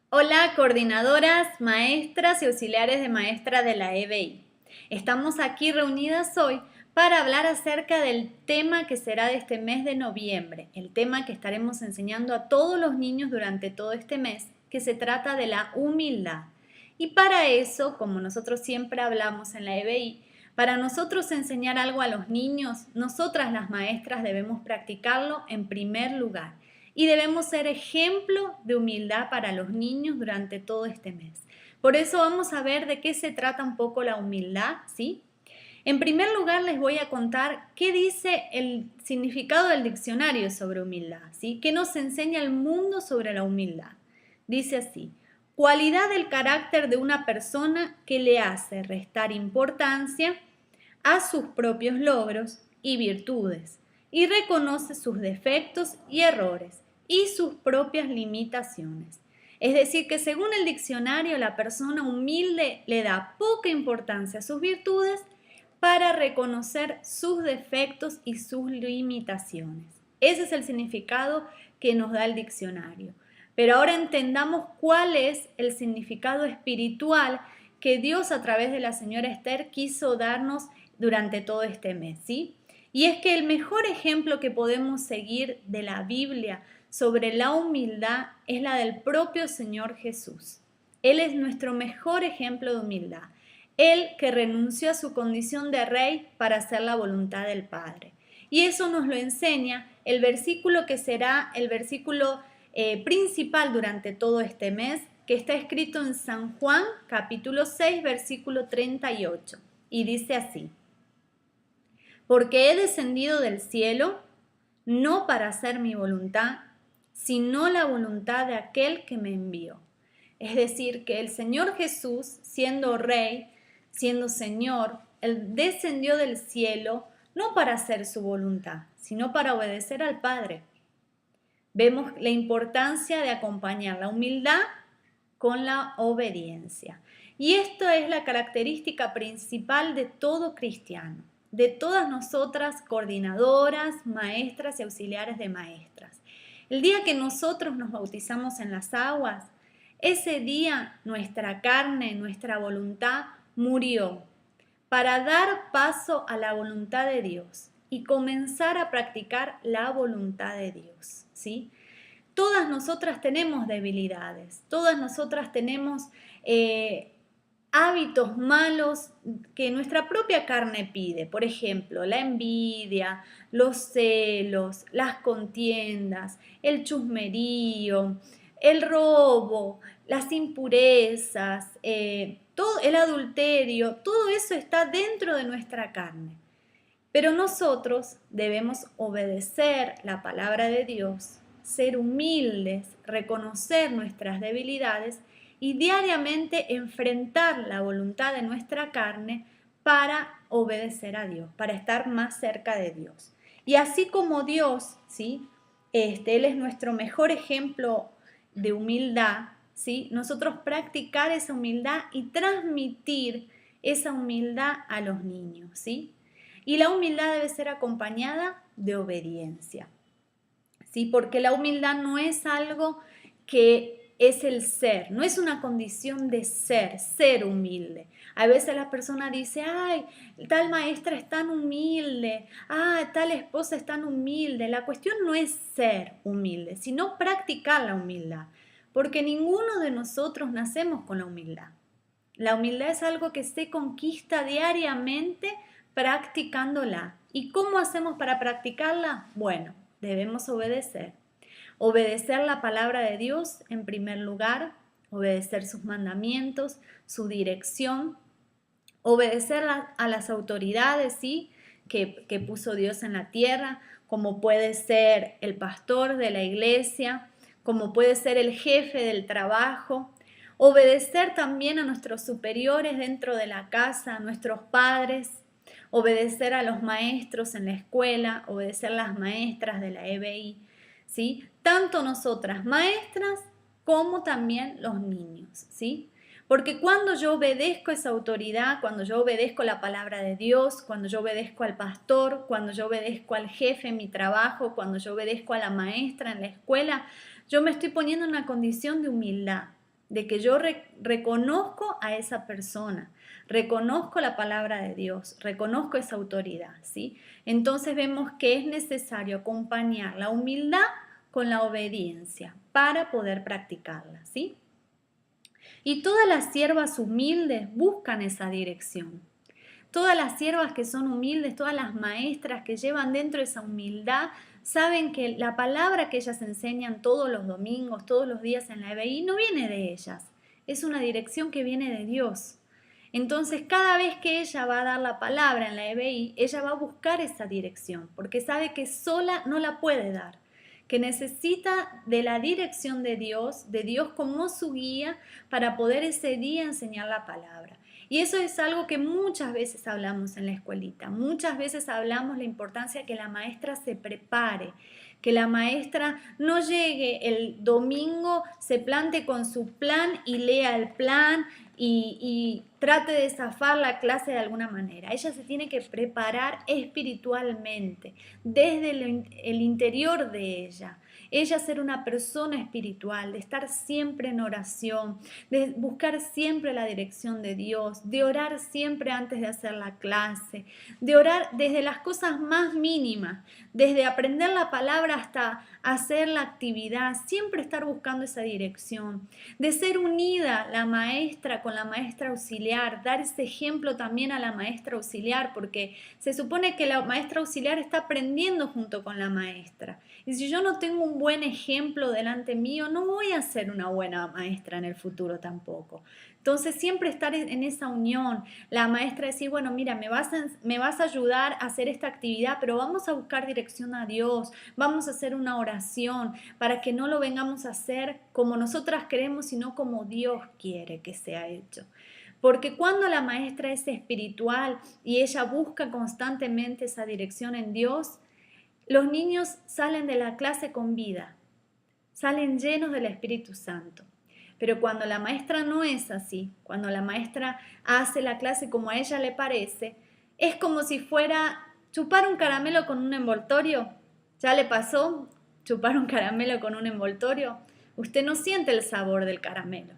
Hola, coordinadoras, maestras y auxiliares de maestra de la EBI. Estamos aquí reunidas hoy para hablar acerca del tema que será de este mes de noviembre, el tema que estaremos enseñando a todos los niños durante todo este mes, que se trata de la humildad. Y para eso, como nosotros siempre hablamos en la EBI, para nosotros enseñar algo a los niños, nosotras las maestras debemos practicarlo en primer lugar y debemos ser ejemplo de humildad para los niños durante todo este mes. Por eso vamos a ver de qué se trata un poco la humildad, ¿sí? En primer lugar les voy a contar qué dice el significado del diccionario sobre humildad, ¿sí? ¿Qué nos enseña el mundo sobre la humildad? Dice así: cualidad del carácter de una persona que le hace restar importancia a sus propios logros y virtudes y reconoce sus defectos y errores y sus propias limitaciones. Es decir, que según el diccionario, la persona humilde le da poca importancia a sus virtudes para reconocer sus defectos y sus limitaciones. Ese es el significado que nos da el diccionario. Pero ahora entendamos cuál es el significado espiritual que Dios a través de la señora Esther quiso darnos durante todo este mes, ¿sí? Y es que el mejor ejemplo que podemos seguir de la Biblia sobre la humildad es la del propio Señor Jesús. Él es nuestro mejor ejemplo de humildad. Él que renunció a su condición de rey para hacer la voluntad del Padre. Y eso nos lo enseña el versículo que será el versículo principal durante todo este mes, que está escrito en San Juan, capítulo 6, versículo 38. Y dice así: porque he descendido del cielo, no para hacer mi voluntad, sino la voluntad de aquel que me envió. Es decir, que el Señor Jesús, siendo Rey, siendo Señor, Él descendió del cielo no para hacer su voluntad, sino para obedecer al Padre. Vemos la importancia de acompañar la humildad con la obediencia. Y esto es la característica principal de todo cristiano, de todas nosotras coordinadoras, maestras y auxiliares de maestras. El día que nosotros nos bautizamos en las aguas, ese día nuestra carne, nuestra voluntad murió para dar paso a la voluntad de Dios y comenzar a practicar la voluntad de Dios, ¿sí? Todas nosotras tenemos debilidades, todas nosotras tenemos hábitos malos que nuestra propia carne pide. Por ejemplo, la envidia, los celos, las contiendas, el chusmerío, el robo, las impurezas, todo el adulterio, todo eso está dentro de nuestra carne. Pero nosotros debemos obedecer la palabra de Dios, ser humildes, reconocer nuestras debilidades y diariamente enfrentar la voluntad de nuestra carne para obedecer a Dios, para estar más cerca de Dios. Y así como Dios, ¿sí? Él es nuestro mejor ejemplo de humildad, ¿sí? Nosotros practicar esa humildad y transmitir esa humildad a los niños, ¿sí? Y la humildad debe ser acompañada de obediencia, ¿sí? Porque la humildad no es algo que es el ser, no es una condición de ser humilde. A veces la persona dice: ay, tal maestra es tan humilde, tal esposa es tan humilde. La cuestión no es ser humilde, sino practicar la humildad, porque ninguno de nosotros nacemos con la humildad. La humildad es algo que se conquista diariamente practicándola. ¿Y cómo hacemos para practicarla? Bueno, debemos obedecer. Obedecer la palabra de Dios en primer lugar, obedecer sus mandamientos, su dirección, obedecer a las autoridades, ¿sí? que puso Dios en la tierra, como puede ser el pastor de la iglesia, como puede ser el jefe del trabajo. Obedecer también a nuestros superiores dentro de la casa, a nuestros padres, obedecer a los maestros en la escuela, obedecer a las maestras de la EBI, ¿sí? Tanto nosotras maestras como también los niños, ¿sí? Porque cuando yo obedezco esa autoridad, cuando yo obedezco la palabra de Dios, cuando yo obedezco al pastor, cuando yo obedezco al jefe en mi trabajo, cuando yo obedezco a la maestra en la escuela, yo me estoy poniendo en una condición de humildad. de que yo reconozco a esa persona, reconozco la palabra de Dios, reconozco esa autoridad, ¿sí? Entonces vemos que es necesario acompañar la humildad con la obediencia para poder practicarla, ¿sí? Y todas las siervas humildes buscan esa dirección. Todas las siervas que son humildes, todas las maestras que llevan dentro esa humildad, saben que la palabra que ellas enseñan todos los domingos, todos los días en la EBI, no viene de ellas. Es una dirección que viene de Dios. Entonces, cada vez que ella va a dar la palabra en la EBI, ella va a buscar esa dirección, porque sabe que sola no la puede dar, que necesita de la dirección de Dios como su guía para poder ese día enseñar la palabra. Y eso es algo que muchas veces hablamos en la escuelita, muchas veces hablamos la importancia que la maestra se prepare, que la maestra no llegue el domingo, se plante con su plan y lea el plan y trate de zafar la clase de alguna manera. Ella se tiene que preparar espiritualmente, desde el interior de ella. Ella ser una persona espiritual, de estar siempre en oración, de buscar siempre la dirección de Dios, de orar siempre antes de hacer la clase, de orar desde las cosas más mínimas, desde aprender la palabra hasta hacer la actividad, siempre estar buscando esa dirección, de ser unida la maestra con la maestra auxiliar, dar ese ejemplo también a la maestra auxiliar, porque se supone que la maestra auxiliar está aprendiendo junto con la maestra. Y si yo no tengo un buen ejemplo delante mío, no voy a ser una buena maestra en el futuro tampoco. Entonces siempre estar en esa unión, la maestra decir, bueno, mira, me vas a ayudar a hacer esta actividad, pero vamos a buscar dirección a Dios, vamos a hacer una oración para que no lo vengamos a hacer como nosotras queremos, sino como Dios quiere que sea hecho. Porque cuando la maestra es espiritual y ella busca constantemente esa dirección en Dios, los niños salen de la clase con vida, salen llenos del Espíritu Santo. Pero cuando la maestra no es así, cuando la maestra hace la clase como a ella le parece, es como si fuera chupar un caramelo con un envoltorio. ¿Ya le pasó chupar un caramelo con un envoltorio? Usted no siente el sabor del caramelo.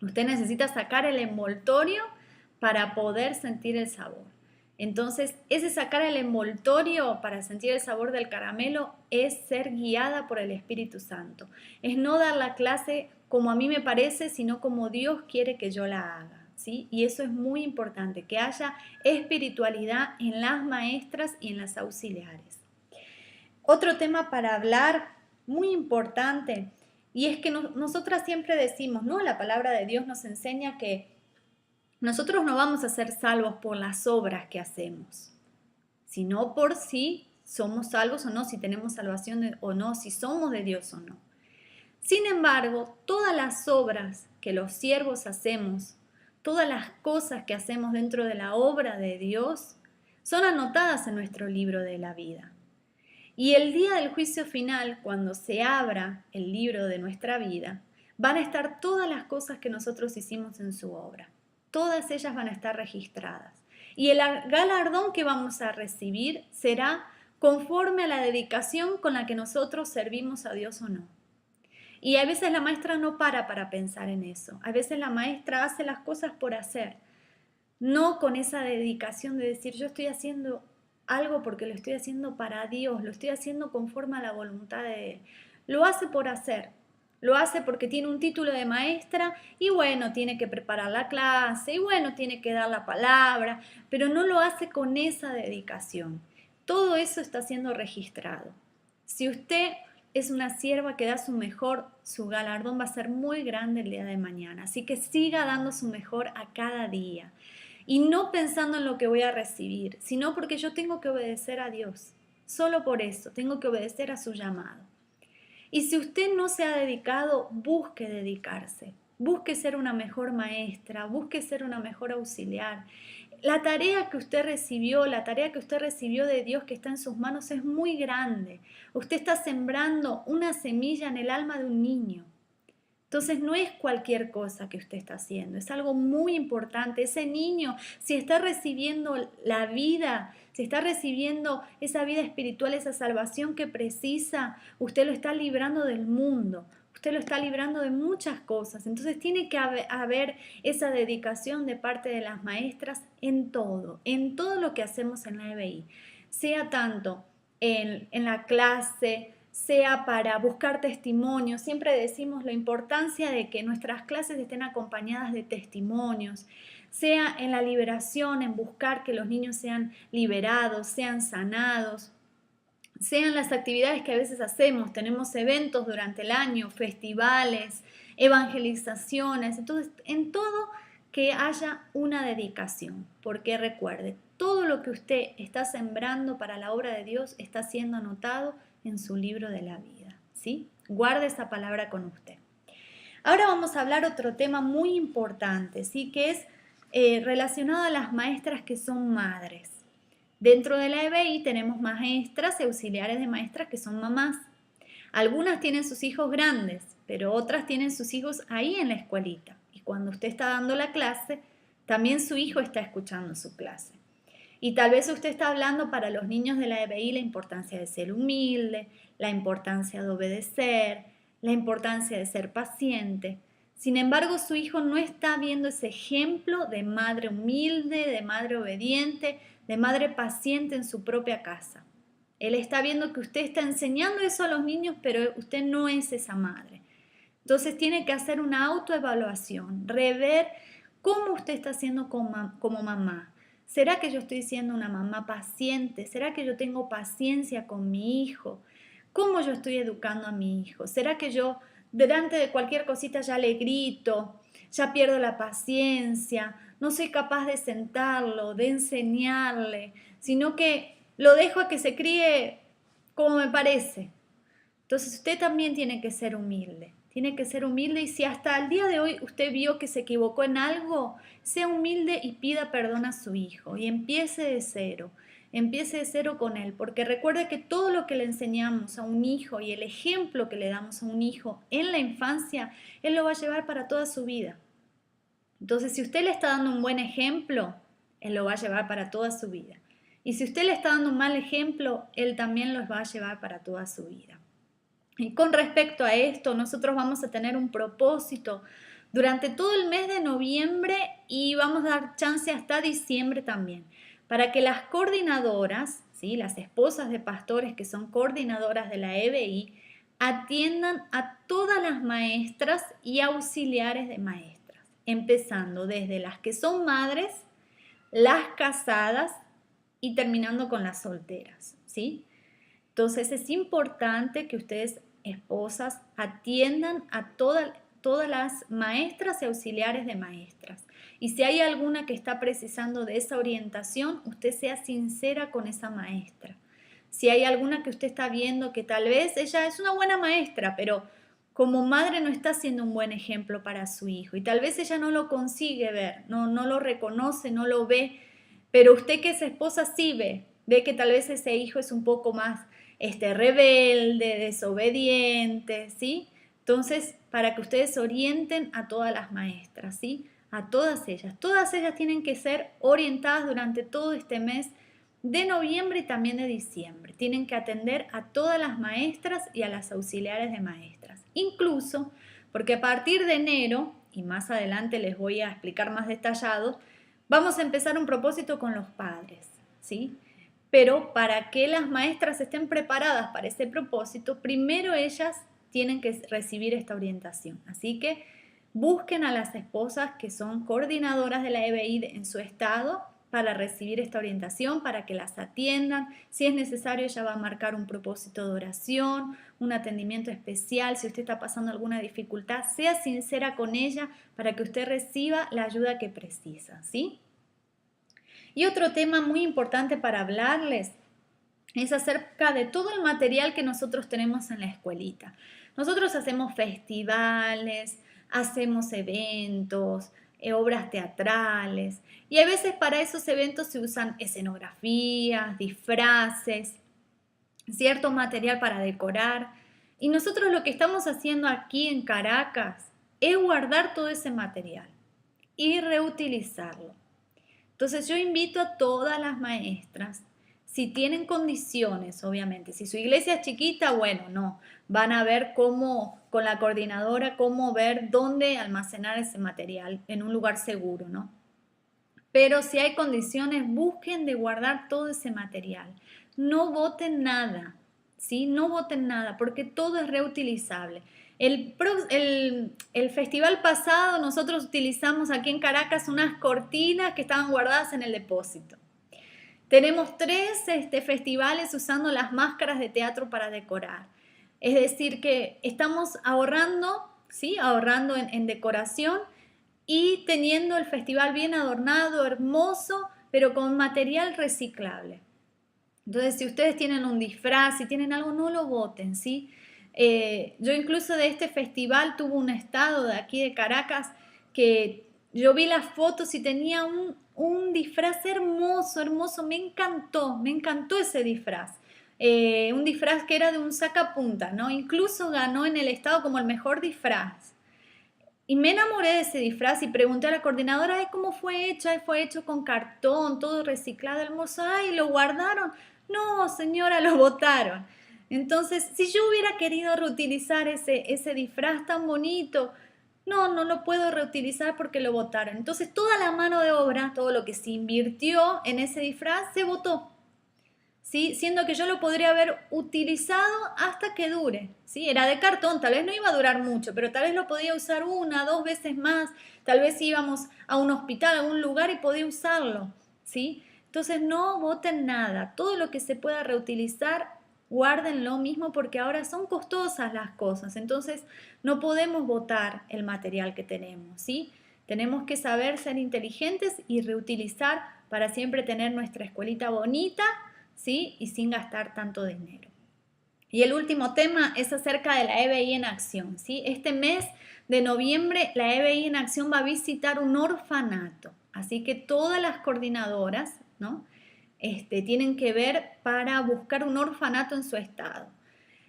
Usted necesita sacar el envoltorio para poder sentir el sabor. Entonces, ese sacar el envoltorio para sentir el sabor del caramelo es ser guiada por el Espíritu Santo. Es no dar la clase como a mí me parece, sino como Dios quiere que yo la haga, ¿sí? Y eso es muy importante, que haya espiritualidad en las maestras y en las auxiliares. Otro tema para hablar, muy importante, y es que nosotras siempre decimos, ¿no? La palabra de Dios nos enseña que nosotros no vamos a ser salvos por las obras que hacemos, sino por si somos salvos o no, si tenemos salvación o no, si somos de Dios o no. Sin embargo, todas las obras que los siervos hacemos, todas las cosas que hacemos dentro de la obra de Dios, son anotadas en nuestro libro de la vida. Y el día del juicio final, cuando se abra el libro de nuestra vida, van a estar todas las cosas que nosotros hicimos en su obra. Todas ellas van a estar registradas. Y el galardón que vamos a recibir será conforme a la dedicación con la que nosotros servimos a Dios o no. Y a veces la maestra no para pensar en eso. A veces la maestra hace las cosas por hacer, no con esa dedicación de decir yo estoy haciendo algo porque lo estoy haciendo para Dios, lo estoy haciendo conforme a la voluntad de Él. Lo hace por hacer. Lo hace porque tiene un título de maestra y bueno, tiene que preparar la clase y bueno, tiene que dar la palabra, pero no lo hace con esa dedicación. Todo eso está siendo registrado. Si usted es una sierva que da su mejor, su galardón va a ser muy grande el día de mañana. Así que siga dando su mejor a cada día. Y no pensando en lo que voy a recibir, sino porque yo tengo que obedecer a Dios. Solo por eso, tengo que obedecer a su llamado. Y si usted no se ha dedicado, busque dedicarse. Busque ser una mejor maestra, busque ser una mejor auxiliar. La tarea que usted recibió de Dios que está en sus manos es muy grande. Usted está sembrando una semilla en el alma de un niño. Entonces no es cualquier cosa que usted está haciendo, es algo muy importante. Ese niño, si está recibiendo la vida, si está recibiendo esa vida espiritual, esa salvación que precisa, usted lo está librando del mundo, usted lo está librando de muchas cosas. Entonces tiene que haber esa dedicación de parte de las maestras en todo lo que hacemos en la EBI, sea tanto en la clase, sea para buscar testimonios. Siempre decimos la importancia de que nuestras clases estén acompañadas de testimonios, sea en la liberación, en buscar que los niños sean liberados, sean sanados, sean las actividades que a veces hacemos. Tenemos eventos durante el año, festivales, evangelizaciones. Entonces, en todo que haya una dedicación, porque recuerde, todo lo que usted está sembrando para la obra de Dios está siendo anotado en su libro de la vida, ¿sí? Guarde esa palabra con usted. Ahora vamos a hablar otro tema muy importante, ¿sí? Que es relacionado a las maestras que son madres. Dentro de la EBI tenemos maestras y auxiliares de maestras que son mamás. Algunas tienen sus hijos grandes, pero otras tienen sus hijos ahí en la escuelita. Y cuando usted está dando la clase, también su hijo está escuchando su clase. Y tal vez usted está hablando para los niños de la EBI la importancia de ser humilde, la importancia de obedecer, la importancia de ser paciente. Sin embargo, su hijo no está viendo ese ejemplo de madre humilde, de madre obediente, de madre paciente en su propia casa. Él está viendo que usted está enseñando eso a los niños, pero usted no es esa madre. Entonces tiene que hacer una autoevaluación, rever cómo usted está siendo como mamá. ¿Será que yo estoy siendo una mamá paciente? ¿Será que yo tengo paciencia con mi hijo? ¿Cómo yo estoy educando a mi hijo? ¿Será que yo delante de cualquier cosita ya le grito, ya pierdo la paciencia, no soy capaz de sentarlo, de enseñarle, sino que lo dejo a que se críe como me parece? Entonces usted también tiene que ser humilde. Tiene que ser humilde, y si hasta el día de hoy usted vio que se equivocó en algo, sea humilde y pida perdón a su hijo y empiece de cero. Empiece de cero con él, porque recuerde que todo lo que le enseñamos a un hijo y el ejemplo que le damos a un hijo en la infancia, él lo va a llevar para toda su vida. Entonces, si usted le está dando un buen ejemplo, él lo va a llevar para toda su vida. Y si usted le está dando un mal ejemplo, él también los va a llevar para toda su vida. Y con respecto a esto, nosotros vamos a tener un propósito durante todo el mes de noviembre y vamos a dar chance hasta diciembre también, para que las coordinadoras, ¿sí? Las esposas de pastores que son coordinadoras de la EBI, atiendan a todas las maestras y auxiliares de maestras, empezando desde las que son madres, las casadas y terminando con las solteras, ¿sí? Entonces es importante que ustedes, esposas, atiendan a todas las maestras y auxiliares de maestras. Y si hay alguna que está precisando de esa orientación, usted sea sincera con esa maestra. Si hay alguna que usted está viendo que tal vez ella es una buena maestra, pero como madre no está siendo un buen ejemplo para su hijo y tal vez ella no lo consigue ver, no lo reconoce, no lo ve, pero usted que es esposa sí ve que tal vez ese hijo es un poco más rebelde, desobediente, ¿sí? Entonces, para que ustedes orienten a todas las maestras, ¿sí? A todas ellas tienen que ser orientadas durante todo este mes de noviembre y también de diciembre. Tienen que atender a todas las maestras y a las auxiliares de maestras. Incluso, porque a partir de enero, y más adelante les voy a explicar más detallado, vamos a empezar un propósito con los padres, ¿sí? Pero para que las maestras estén preparadas para ese propósito, primero ellas tienen que recibir esta orientación. Así que busquen a las esposas que son coordinadoras de la EBI en su estado para recibir esta orientación, para que las atiendan. Si es necesario, ella va a marcar un propósito de oración, un atendimiento especial. Si usted está pasando alguna dificultad, sea sincera con ella para que usted reciba la ayuda que precisa, ¿sí? Y otro tema muy importante para hablarles es acerca de todo el material que nosotros tenemos en la escuelita. Nosotros hacemos festivales, hacemos eventos, obras teatrales, y a veces para esos eventos se usan escenografías, disfraces, cierto material para decorar. Y nosotros lo que estamos haciendo aquí en Caracas es guardar todo ese material y reutilizarlo. Entonces yo invito a todas las maestras, si tienen condiciones, obviamente. Si su iglesia es chiquita, bueno, no. Van a ver cómo, con la coordinadora, cómo ver dónde almacenar ese material en un lugar seguro, ¿no? Pero si hay condiciones, busquen de guardar todo ese material. No boten nada, ¿sí? No boten nada, porque todo es reutilizable. El festival pasado nosotros utilizamos aquí en Caracas unas cortinas que estaban guardadas en el depósito. Tenemos 3 festivales usando las máscaras de teatro para decorar. Es decir, que estamos ahorrando, ¿sí? Ahorrando en decoración y teniendo el festival bien adornado, hermoso, pero con material reciclable. Entonces, si ustedes tienen un disfraz, si tienen algo, no lo boten, ¿sí? Yo incluso de este festival tuve un estado de aquí de Caracas que yo vi las fotos y tenía un disfraz hermoso, hermoso, me encantó ese disfraz. Un disfraz que era de un sacapunta, ¿no? Incluso ganó en el estado como el mejor disfraz. Y me enamoré de ese disfraz y pregunté a la coordinadora, ay, ¿cómo fue hecho? Ay, fue hecho con cartón, todo reciclado, hermoso. Ay, ¿lo guardaron? No, señora, lo botaron. Entonces, si yo hubiera querido reutilizar ese disfraz tan bonito, no lo puedo reutilizar porque lo botaron. Entonces, toda la mano de obra, todo lo que se invirtió en ese disfraz, se botó. ¿Sí? Siendo que yo lo podría haber utilizado hasta que dure, ¿sí? Era de cartón, tal vez no iba a durar mucho, pero tal vez lo podía usar 1, 2 veces más, tal vez íbamos a un hospital, a un lugar y podía usarlo, ¿sí? Entonces no boten nada, todo lo que se pueda reutilizar, guárdenlo mismo porque ahora son costosas las cosas, entonces no podemos botar el material que tenemos, ¿sí? Tenemos que saber ser inteligentes y reutilizar para siempre tener nuestra escuelita bonita, ¿sí? Y sin gastar tanto dinero. Y el último tema es acerca de la EBI en acción, ¿sí? Este mes de noviembre la EBI en acción va a visitar un orfanato, así que todas las coordinadoras, ¿no? Tienen que ver para buscar un orfanato en su estado.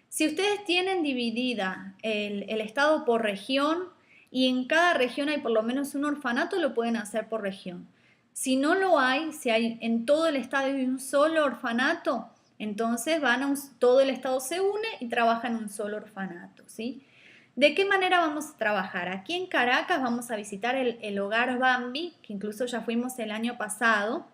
Si ustedes tienen dividida el estado por región y en cada región hay por lo menos un orfanato, lo pueden hacer por región. Si no lo hay, si hay en todo el estado hay un solo orfanato, entonces todo el estado se une y trabaja en un solo orfanato, ¿sí? ¿De qué manera vamos a trabajar? Aquí en Caracas vamos a visitar el hogar Bambi, que incluso ya fuimos el año pasado.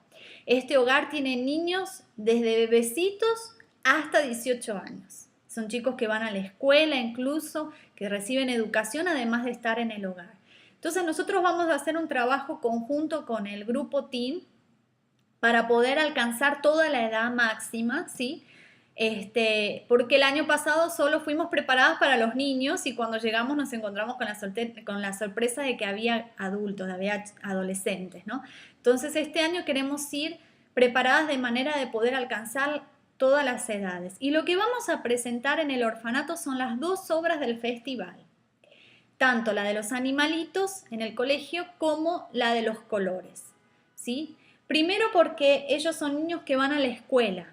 Este hogar tiene niños desde bebecitos hasta 18 años. Son chicos que van a la escuela incluso, que reciben educación además de estar en el hogar. Entonces nosotros vamos a hacer un trabajo conjunto con el grupo Team para poder alcanzar toda la edad máxima, ¿sí? Porque el año pasado solo fuimos preparadas para los niños y cuando llegamos nos encontramos con la sorpresa de que había adultos, había adolescentes, ¿no? Entonces este año queremos ir preparadas de manera de poder alcanzar todas las edades. Y lo que vamos a presentar en el orfanato son las 2 obras del festival, tanto la de los animalitos en el colegio como la de los colores, ¿sí? Primero porque ellos son niños que van a la escuela.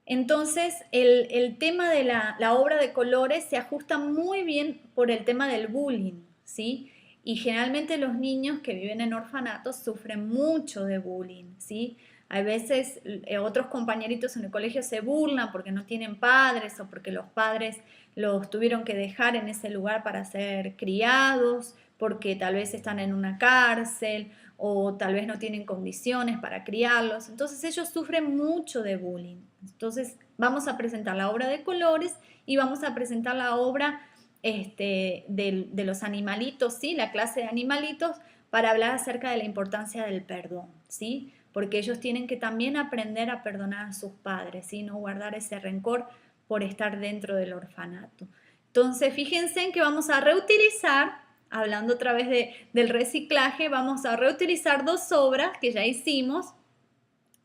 Entonces, el tema de la obra de colores se ajusta muy bien por el tema del bullying, ¿sí? Y generalmente los niños que viven en orfanatos sufren mucho de bullying, ¿sí? A veces otros compañeritos en el colegio se burlan porque no tienen padres o porque los padres los tuvieron que dejar en ese lugar para ser criados, porque tal vez están en una cárcel o tal vez no tienen condiciones para criarlos. Entonces ellos sufren mucho de bullying. Entonces vamos a presentar la obra de colores y vamos a presentar la obra de los animalitos, ¿sí? La clase de animalitos para hablar acerca de la importancia del perdón, ¿sí? Porque ellos tienen que también aprender a perdonar a sus padres, ¿sí? No guardar ese rencor por estar dentro del orfanato. Entonces, fíjense en que vamos a reutilizar, hablando otra vez del reciclaje, vamos a reutilizar 2 obras que ya hicimos,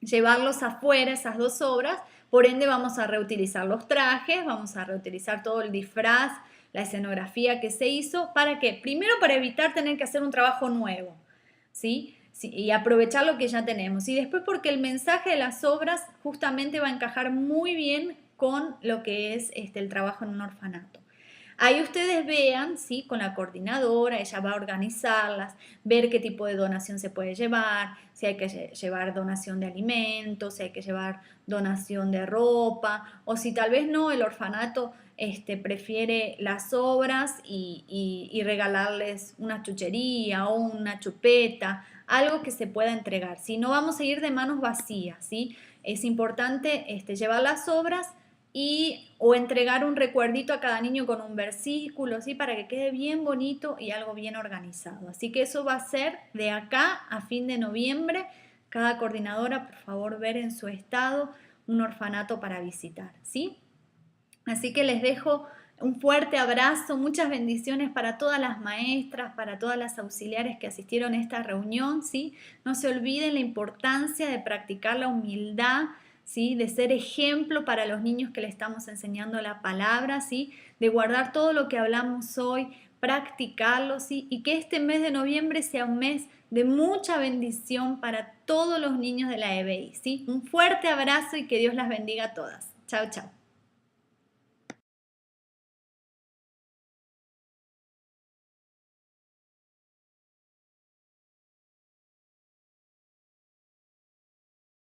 llevarlos afuera, esas 2 obras, por ende vamos a reutilizar los trajes, vamos a reutilizar todo el disfraz, la escenografía que se hizo, ¿para qué? Primero para evitar tener que hacer un trabajo nuevo, ¿sí? Sí, y aprovechar lo que ya tenemos. Y después porque el mensaje de las obras justamente va a encajar muy bien con lo que es el trabajo en un orfanato. Ahí ustedes vean, ¿sí? Con la coordinadora, ella va a organizarlas, ver qué tipo de donación se puede llevar, si hay que llevar donación de alimentos, si hay que llevar donación de ropa, o si tal vez no, el orfanato prefiere las obras y regalarles una chuchería o una chupeta, algo que se pueda entregar. Si no, vamos a ir de manos vacías, ¿sí? Es importante llevar las obras o entregar un recuerdito a cada niño con un versículo, ¿sí? Para que quede bien bonito y algo bien organizado. Así que eso va a ser de acá a fin de noviembre. Cada coordinadora, por favor, ver en su estado un orfanato para visitar, ¿sí? Así que les dejo un fuerte abrazo, muchas bendiciones para todas las maestras, para todas las auxiliares que asistieron a esta reunión, ¿sí? No se olviden la importancia de practicar la humildad, ¿sí? De ser ejemplo para los niños que le estamos enseñando la palabra, ¿sí? De guardar todo lo que hablamos hoy, practicarlo, ¿sí? Y que este mes de noviembre sea un mes de mucha bendición para todos los niños de la EBI, ¿sí? Un fuerte abrazo y que Dios las bendiga a todas. Chao, chao.